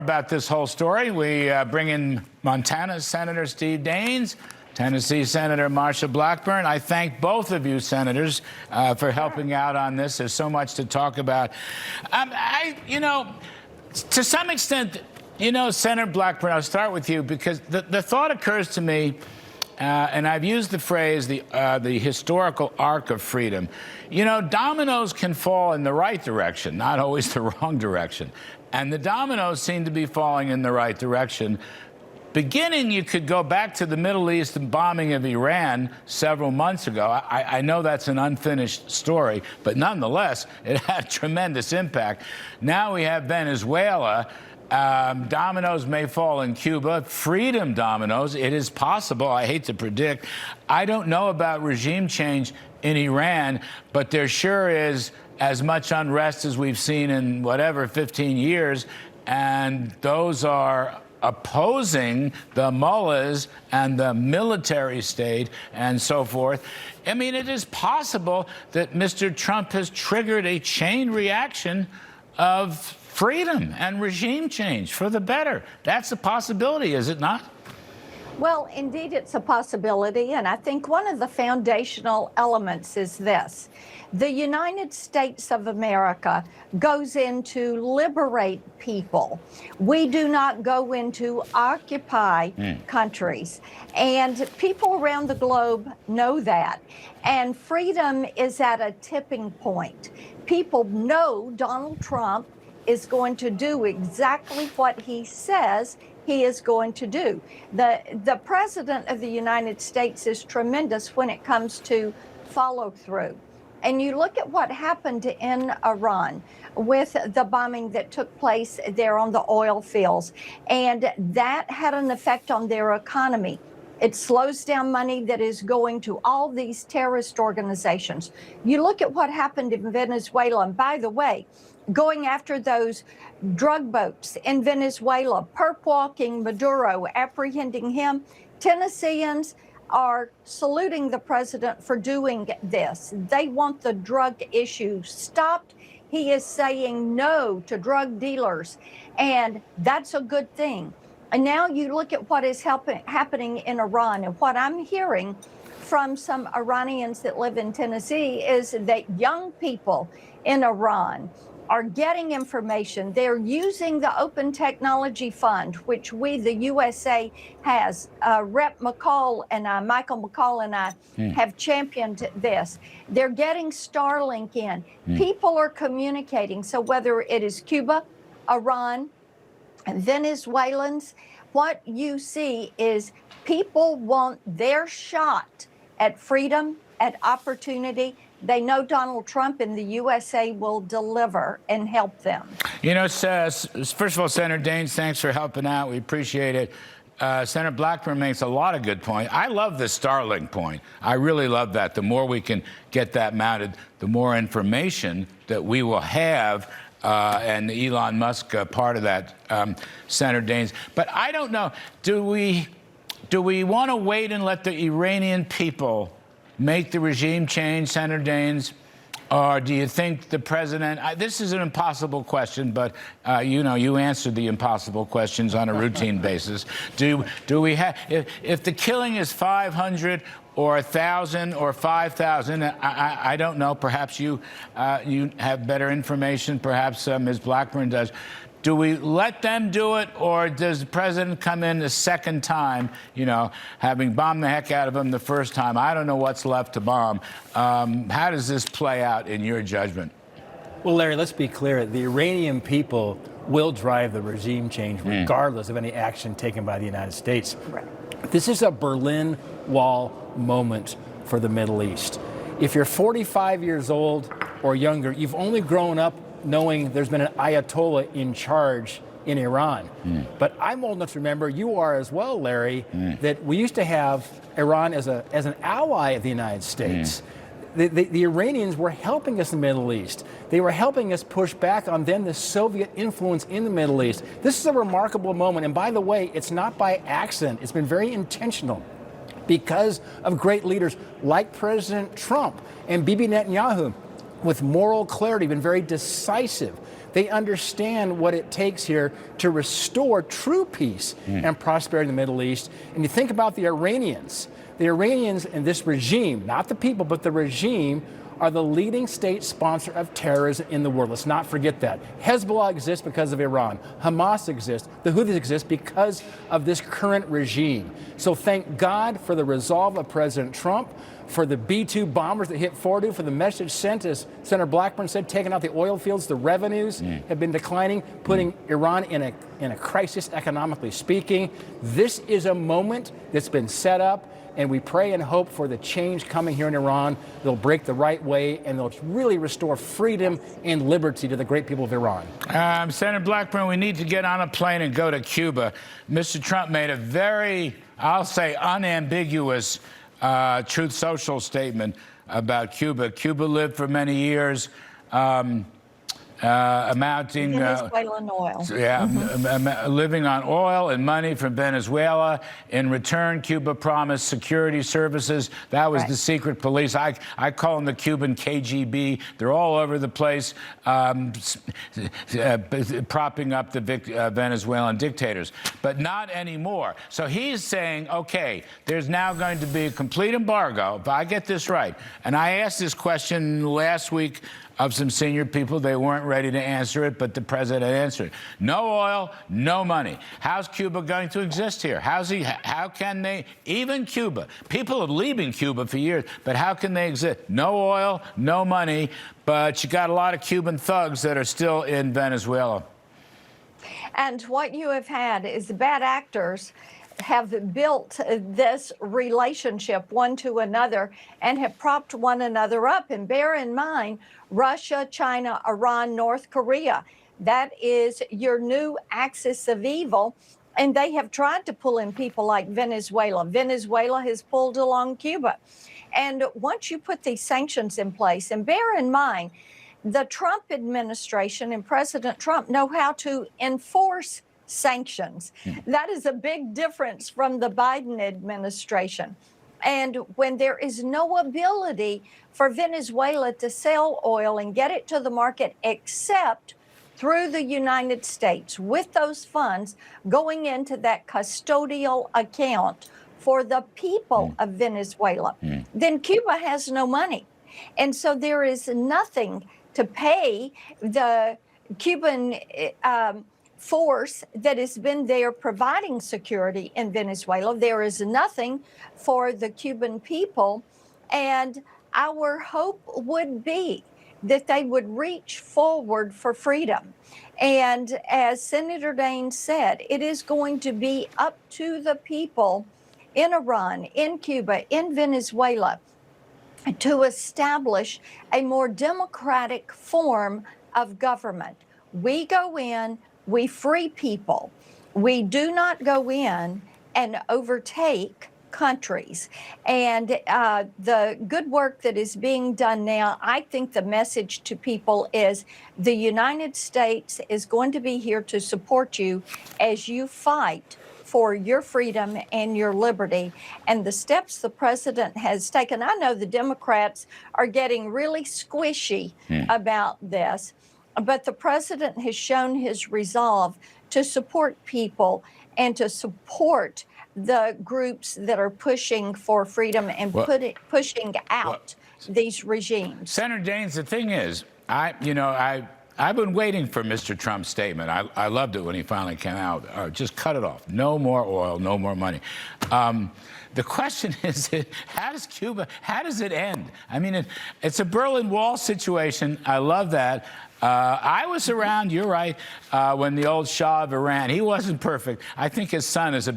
About this whole story, we bring in Montana Senator Steve Daines, Tennessee Senator Marsha Blackburn. I thank both of you, senators, for helping out on this. There's so much to talk about. To some extent, Senator Blackburn, I'll start with you because the thought occurs to me, and I've used the phrase the historical arc of freedom. Dominoes can fall in the right direction, not always the wrong direction. And the dominoes seem to be falling in the right direction. You could go back to the Middle East and bombing of Iran several months ago. I know that's an unfinished story, but nonetheless, it had tremendous impact. Now we have Venezuela. Dominoes may fall in Cuba. Freedom dominoes. It is possible. I hate to predict. I don't know about regime change in Iran, but there sure is as much unrest as we've seen in 15 years. And those are opposing the mullahs and the military state and so forth. I mean, it is possible that Mr. Trump has triggered a chain reaction of freedom and regime change for the better. That's a possibility, is it not? Well, indeed, it's a possibility. And I think one of the foundational elements is this. The United States of America goes in to liberate people. We do not go in to occupy countries. And people around the globe know that. And freedom is at a tipping point. People know Donald Trump is going to do exactly what he says he is going to do. The President of the United States is tremendous when it comes to follow through. And you look at what happened in Iran with the bombing that took place there on the oil fields, and that had an effect on their economy. It slows down money that is going to all these terrorist organizations. You look at what happened in Venezuela, and by the way, going after those drug boats in Venezuela, perp walking Maduro, apprehending him. Tennesseans are saluting the president for doing this. They want the drug issue stopped. He is saying no to drug dealers, and that's a good thing. And now you look at what is happening in Iran, and what I'm hearing from some Iranians that live in Tennessee is that young people in Iran are getting information. They're using the Open Technology Fund, which we, the USA, has. Rep. McCall and Michael McCall and I have championed this. They're getting Starlink in. People are communicating. So whether it is Cuba, Iran, Venezuelans, what you see is people want their shot at freedom, at opportunity. They know Donald Trump in the USA will deliver and help them. First of all, Senator Daines, thanks for helping out. We appreciate it. Senator Blackburn makes a lot of good points. I love the Starlink point. I really love that. The more we can get that mounted, the more information that we will have, and Elon Musk part of that, Senator Daines. But I don't know. Do we want to wait and let the Iranian people make the regime change, Senator Daines? Or do you think the president, this is an impossible question, but you answered the impossible questions on a routine basis. Do we have, if the killing is 500 or 1,000 or 5,000, I don't know, perhaps you have better information, perhaps Ms. Blackburn does. Do we let them do it, or does the president come in the second time, having bombed the heck out of him the first time? I don't know what's left to bomb. How does this play out in your judgment? Well, Larry, let's be clear. The Iranian people will drive the regime change regardless of any action taken by the United States. Right. This is a Berlin Wall moment for the Middle East. If you're 45 years old or younger, you've only grown up knowing there's been an Ayatollah in charge in Iran. But I'm old enough to remember, you are as well, Larry, that we used to have Iran as an ally of the United States. The Iranians were helping us in the Middle East. They were helping us push back on then the Soviet influence in the Middle East. This is a remarkable moment. And by the way, it's not by accident. It's been very intentional because of great leaders like President Trump and Bibi Netanyahu. with moral clarity, been very decisive. They understand what it takes here to restore true peace and prosperity in the Middle East. And you think about the Iranians. The Iranians and this regime, not the people, but the regime, are the leading state sponsor of terrorism in the world. Let's not forget that. Hezbollah exists because of Iran. Hamas exists. The Houthis exist because of this current regime. So thank God for the resolve of President Trump, for the B-2 bombers that hit Fordo, for the message sent, as Senator Blackburn said, taking out the oil fields. The revenues have been declining, putting Iran in a crisis economically speaking. This is a moment that's been set up, and we pray and hope for the change coming here in Iran. They'll break the right way, and they'll really restore freedom and liberty to the great people of Iran. Senator Blackburn, we need to get on a plane and go to Cuba. Mr. Trump made a very, I'll say, unambiguous Truth Social statement about Cuba. Cuba lived for many years, amounting Venezuelan oil. Living on oil and money from Venezuela. In return, Cuba promised security services. That was the secret police. I call them the Cuban KGB. They're all over the place, propping up the Venezuelan dictators, but not anymore. So he's saying, okay, there's now going to be a complete embargo, if I get this right. And I asked this question last week of some senior people. They weren't ready to answer it, but the president answered it. No oil, no money. How's Cuba going to exist here? How can they, even Cuba, people are leaving Cuba for years, but how can they exist? No oil, no money, but you got a lot of Cuban thugs that are still in Venezuela. And what you have had is the bad actors have built this relationship one to another and have propped one another up. And bear in mind, Russia, China, Iran, North Korea, that is your new axis of evil. And they have tried to pull in people like Venezuela. Venezuela has pulled along Cuba. And once you put these sanctions in place, and bear in mind, the Trump administration and President Trump know how to enforce sanctions. That is a big difference from the Biden administration. And when there is no ability for Venezuela to sell oil and get it to the market except through the United States, with those funds going into that custodial account for the people of Venezuela, then Cuba has no money. And so there is nothing to pay the Cuban force that has been there providing security in Venezuela. There is nothing for the Cuban people. And our hope would be that they would reach forward for freedom. And as Senator Daines said, it is going to be up to the people in Iran, in Cuba, in Venezuela to establish a more democratic form of government. We go in, we free people. We do not go in and overtake countries. And the good work that is being done now, I think the message to people is the United States is going to be here to support you as you fight for your freedom and your liberty. And the steps the president has taken, I know the Democrats are getting really squishy about this, but the president has shown his resolve to support people and to support the groups that are pushing for freedom and pushing out these regimes. Senator Daines, the thing is, I've been waiting for Mr. Trump's statement. I loved it when he finally came out. Just cut it off. No more oil, no more money. The question is, how does it end? I mean, it's a Berlin Wall situation. I love that. I was around, you're right, when the old Shah of Iran, he wasn't perfect. I think his son is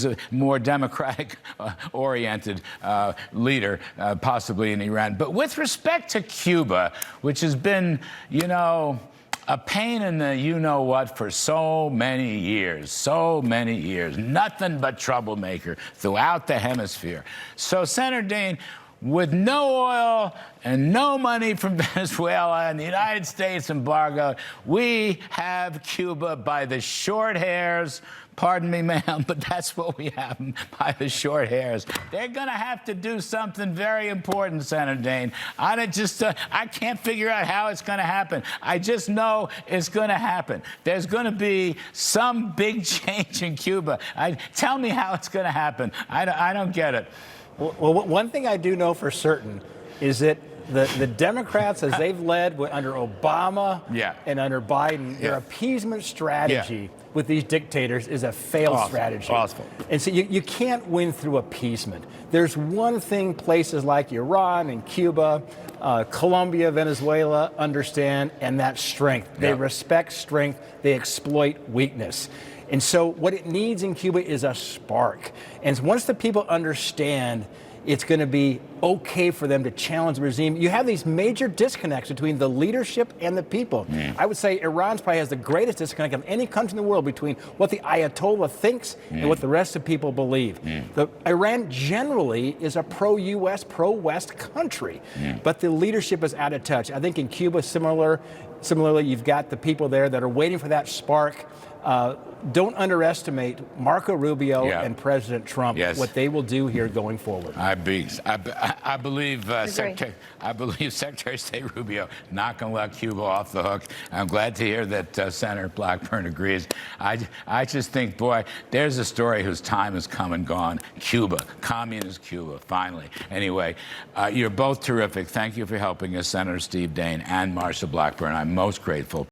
a more democratic-oriented leader, possibly in Iran. But with respect to Cuba, which has been, a pain in the you-know-what for so many years, nothing but troublemaker throughout the hemisphere. So, Senator Daines, with no oil and no money from Venezuela and the United States embargo, we have Cuba by the short hairs. Pardon me, ma'am, but that's what we have by the short hairs. They're going to have to do something very important, Senator Daines. I can't figure out how it's going to happen. I just know it's going to happen. There's going to be some big change in Cuba. Tell me how it's going to happen. I don't get it. Well, one thing I do know for certain is that the Democrats, as they've led under Obama and under Biden, their appeasement strategy with these dictators is a failed strategy. And so you can't win through appeasement. There's one thing places like Iran and Cuba, Colombia, Venezuela understand, and that's strength. They respect strength. They exploit weakness. And so what it needs in Cuba is a spark. And once the people understand it's going to be okay for them to challenge the regime, you have these major disconnects between the leadership and the people. I would say Iran probably has the greatest disconnect of any country in the world between what the Ayatollah thinks and what the rest of people believe. Iran generally is a pro-U.S., pro-West country, but the leadership is out of touch. I think in Cuba, similarly, you've got the people there that are waiting for that spark. Don't underestimate Marco Rubio and President Trump, what they will do here going forward. I believe Secretary of State Rubio not going to let Cuba off the hook. I'm glad to hear that Senator Blackburn agrees. I just think, boy, there's a story whose time has come and gone. Cuba, communist Cuba, finally. Anyway, you're both terrific. Thank you for helping us, Senator Steve Daines and Marsha Blackburn. I'm most grateful.